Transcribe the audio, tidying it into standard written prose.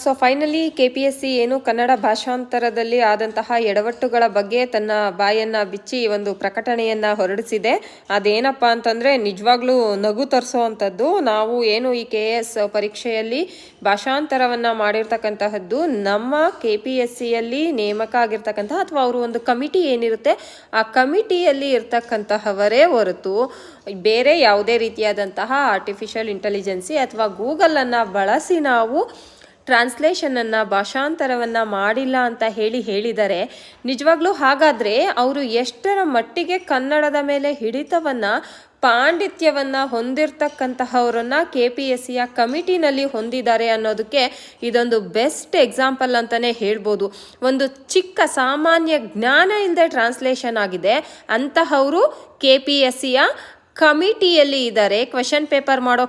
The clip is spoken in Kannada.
ಸೊ ಫೈನಲಿ KPSC ಏನು ಕನ್ನಡ ಭಾಷಾಂತರದಲ್ಲಿ ಆದಂತಹ ಎಡವಟ್ಟುಗಳ ಬಗ್ಗೆ ತನ್ನ ಬಾಯನ್ನು ಬಿಚ್ಚಿ ಒಂದು ಪ್ರಕಟಣೆಯನ್ನು ಹೊರಡಿಸಿದೆ. ಅದೇನಪ್ಪ ಅಂತಂದರೆ ನಿಜವಾಗ್ಲೂ ನಗು ತರಿಸೋವಂಥದ್ದು. ನಾವು ಏನು ಈ KS ಪರೀಕ್ಷೆಯಲ್ಲಿ ಭಾಷಾಂತರವನ್ನು ಮಾಡಿರ್ತಕ್ಕಂತಹದ್ದು ನಮ್ಮ KPSCಯಲ್ಲಿ ನೇಮಕ ಆಗಿರ್ತಕ್ಕಂತಹ ಅಥವಾ ಅವರು ಒಂದು ಕಮಿಟಿ ಏನಿರುತ್ತೆ ಆ ಕಮಿಟಿಯಲ್ಲಿ ಇರ್ತಕ್ಕಂತಹವರೇ ಹೊರತು ಬೇರೆ ಯಾವುದೇ ರೀತಿಯಾದಂತಹ ಆರ್ಟಿಫಿಷಿಯಲ್ ಇಂಟೆಲಿಜೆನ್ಸಿ ಅಥವಾ ಗೂಗಲನ್ನು ಬಳಸಿ ನಾವು ಟ್ರಾನ್ಸ್ಲೇಷನನ್ನು ಭಾಷಾಂತರವನ್ನು ಮಾಡಿಲ್ಲ ಅಂತ ಹೇಳಿದ್ದಾರೆ. ನಿಜವಾಗ್ಲೂ ಹಾಗಾದರೆ ಅವರು ಎಷ್ಟರ ಮಟ್ಟಿಗೆ ಕನ್ನಡದ ಮೇಲೆ ಹಿಡಿತವನ್ನು ಪಾಂಡಿತ್ಯವನ್ನು ಹೊಂದಿರತಕ್ಕಂತಹವರನ್ನು KPSCಯ ಕಮಿಟಿನಲ್ಲಿ ಹೊಂದಿದ್ದಾರೆ ಅನ್ನೋದಕ್ಕೆ ಇದೊಂದು ಬೆಸ್ಟ್ ಎಕ್ಸಾಂಪಲ್ ಅಂತಲೇ ಹೇಳ್ಬೋದು. ಒಂದು ಚಿಕ್ಕ ಸಾಮಾನ್ಯ ಜ್ಞಾನ ಇಲ್ಲದೆ ಟ್ರಾನ್ಸ್ಲೇಷನ್ ಆಗಿದೆ, ಅಂತಹವರು KPSCಯ ಕಮಿಟಿಯಲ್ಲಿ ಇದ್ದಾರೆ. ಕ್ವೆಶನ್ ಪೇಪರ್ ಮಾಡೋ